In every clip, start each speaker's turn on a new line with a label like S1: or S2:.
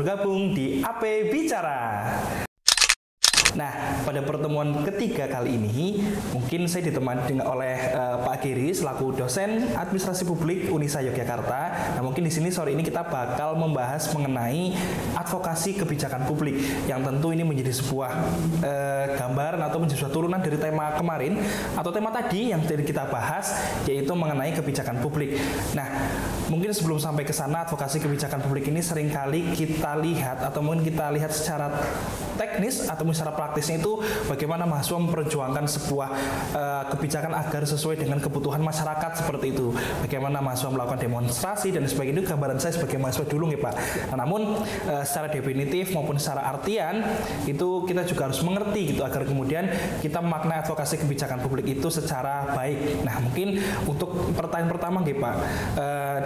S1: bergabung di AP Bicara. Nah, pada pertemuan ketiga kali ini, mungkin saya ditemani oleh Pak Giri selaku dosen Administrasi Publik Unisa Yogyakarta. Nah, mungkin di sini sore ini kita bakal membahas mengenai advokasi kebijakan publik, yang tentu ini menjadi sebuah gambaran atau menjadi sebuah turunan dari tema kemarin atau tema tadi yang tadi kita bahas, yaitu mengenai kebijakan publik. Nah, mungkin sebelum sampai ke sana, advokasi kebijakan publik ini seringkali kita lihat atau mungkin kita lihat secara teknis atau secara praktisnya itu bagaimana mahasiswa memperjuangkan sebuah kebijakan agar sesuai dengan kebutuhan masyarakat seperti itu. Bagaimana mahasiswa melakukan demonstrasi dan sebagainya, itu gambaran saya sebagai mahasiswa dulu nih Pak. Nah, namun secara definitif maupun secara artian itu kita juga harus mengerti gitu agar kemudian kita memaknai advokasi kebijakan publik itu secara baik. Nah, mungkin untuk pertanyaan pertama nih Pak,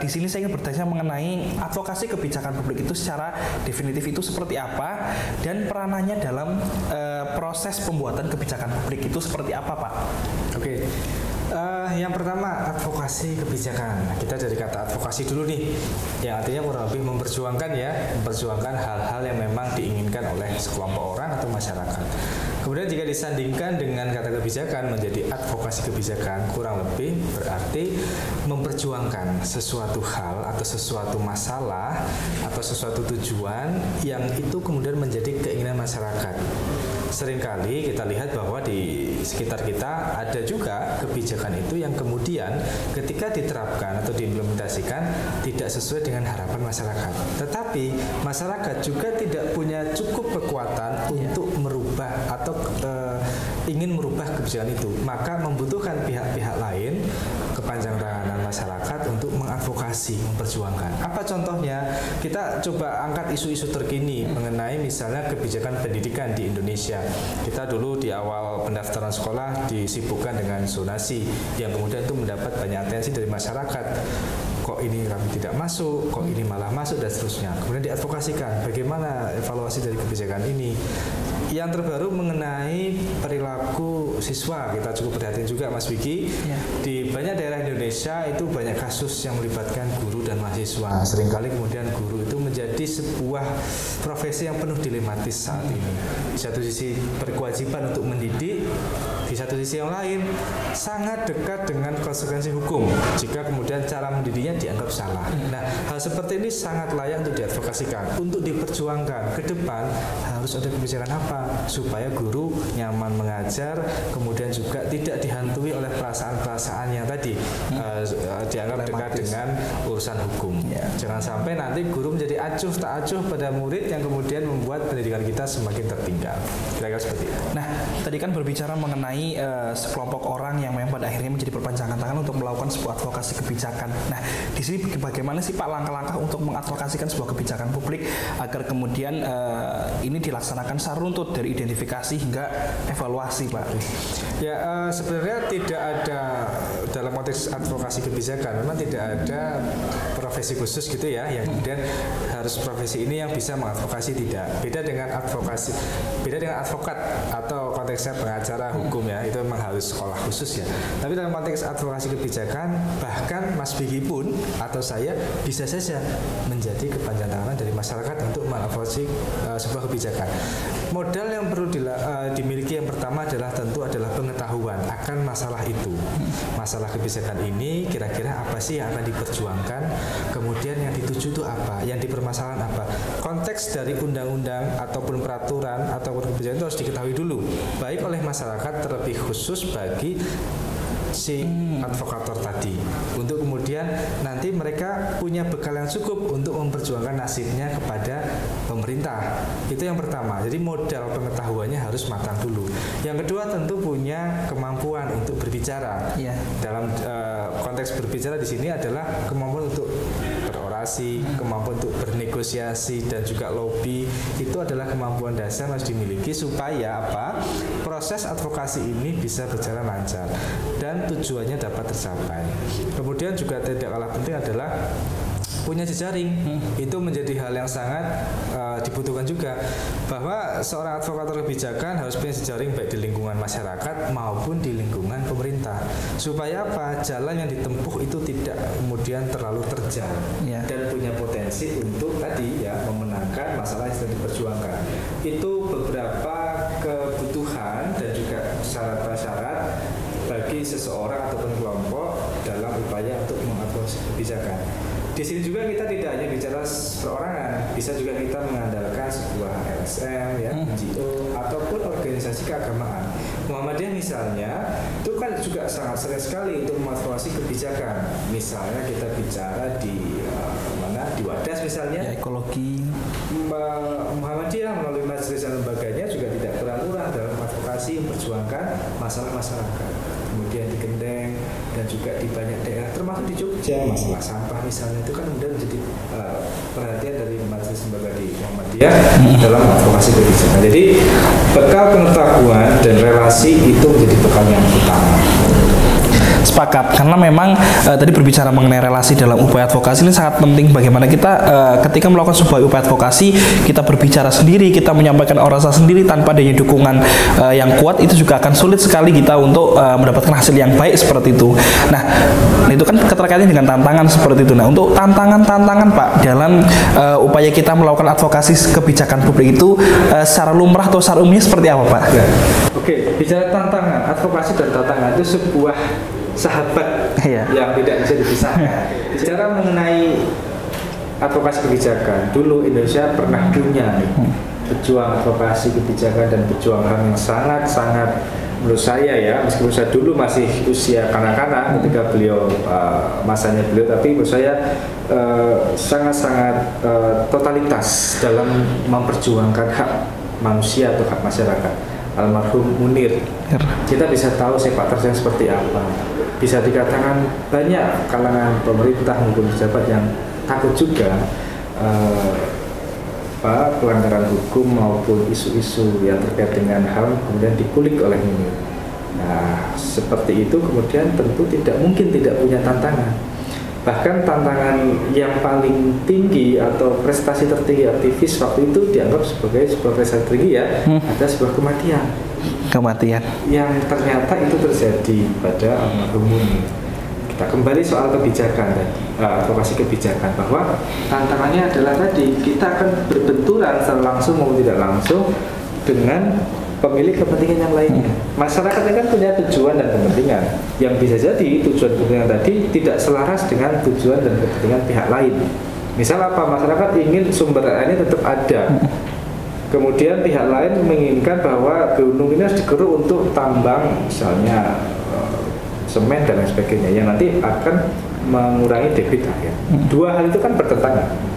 S1: di sini saya ingin bertanya mengenai advokasi kebijakan publik itu secara definitif itu seperti apa dan peranannya dalam proses pembuatan kebijakan publik itu seperti apa Pak?
S2: Oke. Yang pertama, advokasi kebijakan. Kita dari kata advokasi dulu nih, yang artinya kurang lebih memperjuangkan hal-hal yang memang diinginkan oleh sekelompok orang atau masyarakat. Kemudian jika disandingkan dengan kata kebijakan menjadi advokasi kebijakan, kurang lebih berarti memperjuangkan sesuatu hal atau sesuatu masalah atau sesuatu tujuan yang itu kemudian menjadi keinginan masyarakat. Seringkali kita lihat bahwa di sekitar kita ada juga kebijakan itu yang kemudian ketika diterapkan atau diimplementasikan tidak sesuai dengan harapan masyarakat. Tetapi masyarakat juga tidak punya cukup kekuatan untuk merubah atau ingin merubah kebijakan itu. Maka membutuhkan pihak-pihak lain, kepanjang tangan masyarakat untuk mengadvokasi, memperjuangkan. Apa contohnya? Kita coba angkat isu-isu terkini mengenai misalnya kebijakan pendidikan di Indonesia. Kita dulu di awal pendaftaran sekolah disibukkan dengan zonasi yang kemudian itu mendapat banyak atensi dari masyarakat. Kok ini kami tidak masuk, kok ini malah masuk dan seterusnya. Kemudian diadvokasikan bagaimana evaluasi dari kebijakan ini. Yang terbaru mengenai perilaku siswa, kita cukup perhatian juga Mas Wiki. Di banyak daerah Indonesia itu banyak kasus yang melibatkan guru dan mahasiswa. Seringkali kemudian guru itu menjadi sebuah profesi yang penuh dilematis saat ini. Di satu sisi berkewajiban untuk mendidik, di satu sisi yang lain sangat dekat dengan konsekuensi hukum jika kemudian cara mendidiknya dianggap salah. Nah, hal seperti ini sangat layak untuk diadvokasikan, untuk diperjuangkan ke depan. Harus ada kebijakan apa supaya guru nyaman mengajar, kemudian juga tidak dihantui oleh perasaan-perasaan yang tadi dianggap dekat dengan urusan hukum. Jangan sampai nanti guru menjadi acuh tak acuh pada murid yang kemudian membuat pendidikan kita semakin tertinggal. Kira-kira seperti itu.
S1: Nah, tadi kan berbicara mengenai sekelompok orang yang memang pada akhirnya menjadi perpanjangan tangan untuk melakukan sebuah advokasi kebijakan. Nah, di sini bagaimana sih Pak langkah-langkah untuk mengadvokasikan sebuah kebijakan publik agar kemudian ini dilaksanakan secara runtut dari identifikasi hingga evaluasi Pak?
S2: Ya, sebenarnya tidak ada dalam konteks advokasi kebijakan, memang tidak ada profesi khusus gitu ya yang kemudian harus profesi ini yang bisa mengadvokasi, tidak. Beda dengan advokat atau konteksnya pengacara hukum ya, itu memang harus sekolah khusus ya. Tapi dalam konteks advokasi kebijakan, bahkan Mas Bigi pun atau saya bisa saja menjadi kepanjang tangan dari masyarakat untuk mengadvokasi sebuah kebijakan. Modal yang perlu dimiliki yang pertama adalah pengetahuan akan masalah itu. Masalah kebijakan ini kira-kira apa sih yang akan diperjuangkan, kemudian yang dituju itu apa, yang dipermasalahan apa. Konteks dari undang-undang ataupun peraturan ataupun kebijakan itu harus diketahui dulu, baik oleh masyarakat terlebih khusus bagi si advokator tadi, untuk kemudian nanti mereka punya bekal yang cukup untuk memperjuangkan nasibnya kepada pemerintah. Itu yang pertama. Jadi modal pengetahuannya harus matang dulu. Yang kedua tentu punya kemampuan untuk berbicara. Dalam konteks berbicara di sini adalah kemampuan untuk berorasi, kemampuan untuk bernegosiasi dan juga lobby. Itu adalah kemampuan dasar yang harus dimiliki supaya apa? Proses advokasi ini bisa berjalan lancar dan tujuannya dapat tercapai. Kemudian juga tidak kalah penting adalah punya jejaring. Itu menjadi hal yang sangat dibutuhkan juga, bahwa seorang advokator kebijakan harus punya jejaring baik di lingkungan masyarakat maupun di lingkungan pemerintah, supaya apa, jalan yang ditempuh itu tidak kemudian terlalu terjal dan punya potensi untuk tadi ya memenangkan masalah yang sedang diperjuangkan. Itu beberapa kebutuhan dan juga syarat-syarat bagi seseorang ataupun kelompok dalam upaya untuk mengadvokasi kebijakan. Di sini juga kita tidak hanya bicara perorangan, bisa juga kita mengandalkan sebuah LSM, ya, NGO ataupun organisasi keagamaan. Muhammadiyah misalnya, itu kan juga sangat sering sekali untuk mengadvokasi kebijakan. Misalnya kita bicara di di Wadas misalnya,
S1: ya, ekologi.
S2: Muhammadiyah melalui majelis dan lembaganya juga tidak kurang-kurang dalam advokasi memperjuangkan masalah masyarakat. Kemudian di Kendeng dan juga di banyak daerah, termasuk di Jogja, masalah sampah misalnya itu kan kemudian menjadi perhatian dari majelis lembaga di Muhammadiyah dalam advokasi kebijakan. Jadi bekal pengetahuan dan relasi itu menjadi bekal yang utama.
S1: Sepakat, karena memang tadi berbicara mengenai relasi dalam upaya advokasi ini sangat penting. Bagaimana kita ketika melakukan sebuah upaya advokasi, kita berbicara sendiri, kita menyampaikan orasi sendiri tanpa adanya dukungan yang kuat, itu juga akan sulit sekali kita untuk mendapatkan hasil yang baik seperti itu. Nah, itu kan keterkaitannya dengan tantangan seperti itu. Nah, untuk tantangan-tantangan Pak dalam upaya kita melakukan advokasi kebijakan publik itu secara lumrah atau secara umumnya seperti apa Pak?
S2: Ya. Oke, bicara tantangan, advokasi dan tantangan itu sebuah sahabat yang tidak bisa dipisahkan. Bicara mengenai advokasi kebijakan, dulu Indonesia pernah punya pejuang advokasi kebijakan dan pejuang HAM yang sangat-sangat, menurut saya ya, meskipun saya dulu masih usia kanak-kanak ketika beliau masanya beliau, tapi menurut saya sangat-sangat totalitas dalam memperjuangkan hak manusia atau hak masyarakat. Almarhum Munir, kita bisa tahu sepak terjang seperti apa. Bisa dikatakan banyak kalangan pemerintah maupun pejabat yang takut juga pelanggaran hukum maupun isu-isu yang terkait dengan HAM kemudian dikulik oleh Munir. Nah, seperti itu kemudian tentu tidak mungkin tidak punya tantangan. Bahkan tantangan yang paling tinggi atau prestasi tertinggi aktivis waktu itu dianggap sebagai sebuah prestasi tertinggi ya, ada sebuah kematian yang ternyata itu terjadi pada almarhum Munir. Kita kembali soal kebijakan tadi, advokasi kebijakan, bahwa tantangannya adalah tadi kita akan berbenturan secara langsung maupun tidak langsung dengan pemilik kepentingan yang lainnya. Masyarakat kan punya tujuan dan kepentingan yang bisa jadi tujuan kepentingan tadi tidak selaras dengan tujuan dan kepentingan pihak lain. Misal apa, masyarakat ingin sumber air ini tetap ada, kemudian pihak lain menginginkan bahwa gunung ini harus dikeruk untuk tambang misalnya semen dan lain sebagainya yang nanti akan mengurangi debit air. Dua hal itu kan bertentangan.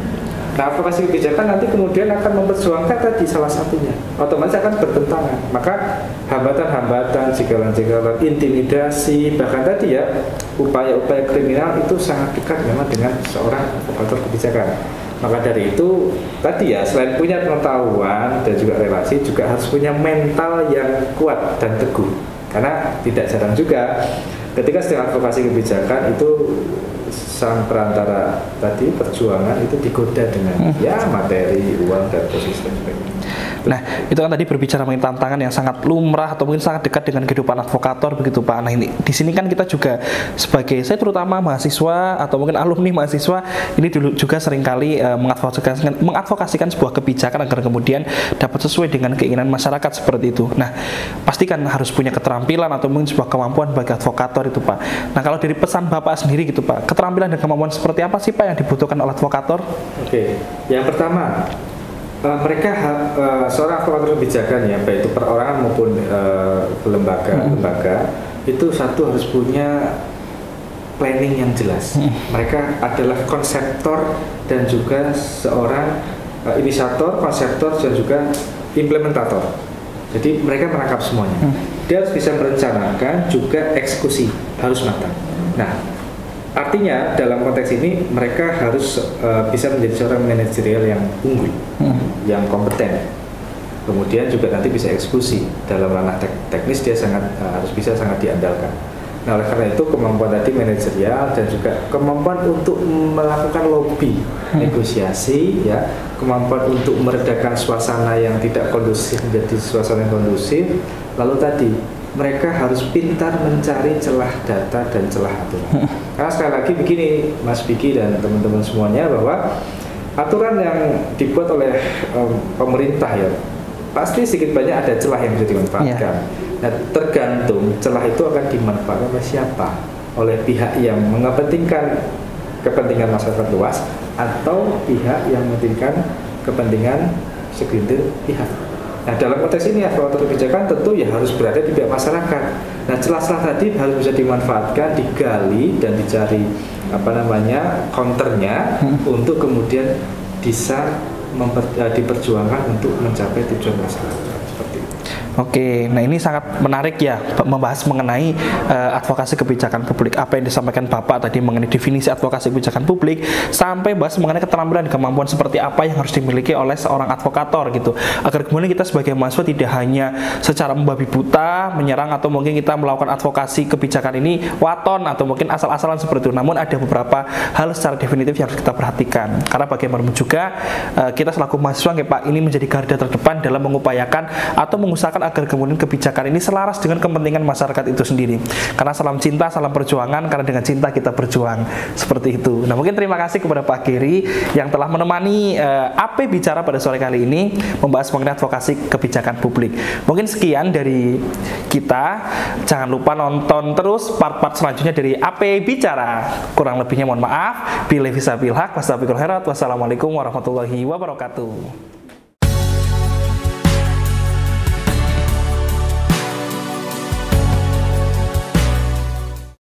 S2: Nah, advokasi kebijakan nanti kemudian akan memperjuangkan tadi salah satunya, otomatis akan bertentangan. Maka hambatan-hambatan, jegalan-jegalan, intimidasi, bahkan tadi ya upaya-upaya kriminal itu sangat dekat memang dengan seorang advokator kebijakan. Maka dari itu tadi ya, selain punya pengetahuan dan juga relasi, juga harus punya mental yang kuat dan teguh. Karena tidak jarang juga ketika sedang advokasi kebijakan itu sang perantara tadi perjuangan itu digoda dengan ya materi, uang dan posisi dan sebagainya.
S1: Nah, itu kan tadi berbicara mengenai tantangan yang sangat lumrah atau mungkin sangat dekat dengan kehidupan advokator begitu Pak. Nah, ini di sini kan kita juga sebagai saya terutama mahasiswa atau mungkin alumni mahasiswa ini dulu juga seringkali mengadvokasikan sebuah kebijakan agar kemudian dapat sesuai dengan keinginan masyarakat seperti itu. Nah, pastikan harus punya keterampilan atau mungkin sebuah kemampuan bagi advokator itu Pak. Nah, kalau dari pesan Bapak sendiri gitu Pak, keterampilan dan kemampuan seperti apa sih Pak yang dibutuhkan oleh advokator?
S2: Oke, yang pertama mereka seorang advokator kebijakan ya, baik itu perorangan maupun lembaga itu satu harus punya planning yang jelas. Mereka adalah konseptor dan juga seorang inisiator, konseptor dan juga implementator. Jadi mereka merangkap semuanya. Dia harus bisa merencanakan juga eksekusi, harus matang. Nah, artinya dalam konteks ini mereka harus bisa menjadi seorang manajerial yang unggul, yang kompeten. Kemudian juga nanti bisa eksekusi dalam ranah teknis dia harus bisa sangat diandalkan. Nah, oleh karena itu kemampuan tadi manajerial dan juga kemampuan untuk melakukan lobby, negosiasi, ya, kemampuan untuk meredakan suasana yang tidak kondusif menjadi suasana yang kondusif. Lalu tadi mereka harus pintar mencari celah data dan celah aturan. Karena sekali lagi begini Mas Biki dan teman-teman semuanya, bahwa aturan yang dibuat oleh pemerintah ya pasti sedikit banyak ada celah yang bisa dimanfaatkan. Nah, tergantung celah itu akan dimanfaatkan oleh siapa, oleh pihak yang mengepentingkan kepentingan masyarakat luas atau pihak yang mementingkan kepentingan segelintir pihak. Nah, dalam konteks ini evaluator kebijakan tentu ya harus berada di pihak masyarakat. Nah, celah-celah tadi harus bisa dimanfaatkan, digali dan dicari counternya untuk kemudian bisa diperjuangkan untuk mencapai tujuan masyarakat seperti itu.
S1: Oke, nah ini sangat menarik ya membahas mengenai advokasi kebijakan publik. Apa yang disampaikan Bapak tadi mengenai definisi advokasi kebijakan publik sampai bahas mengenai keterampilan dan kemampuan seperti apa yang harus dimiliki oleh seorang advokator gitu. Agar kemudian kita sebagai mahasiswa tidak hanya secara membabi buta menyerang atau mungkin kita melakukan advokasi kebijakan ini waton atau mungkin asal-asalan seperti itu. Namun ada beberapa hal secara definitif yang harus kita perhatikan. Karena bagaimanapun juga kita selaku mahasiswa Pak ini menjadi garda terdepan dalam mengupayakan atau mengusahakan agar kemudian kebijakan ini selaras dengan kepentingan masyarakat itu sendiri. Karena salam cinta, salam perjuangan, karena dengan cinta kita berjuang. Seperti itu. Nah, mungkin terima kasih kepada Pak Giri yang telah menemani AP Bicara pada sore kali ini membahas mengenai advokasi kebijakan publik. Mungkin sekian dari kita. Jangan lupa nonton terus part-part selanjutnya dari AP Bicara. Kurang lebihnya mohon maaf. Billahi fisabilillah, wassalamualaikum warahmatullahi wabarakatuh.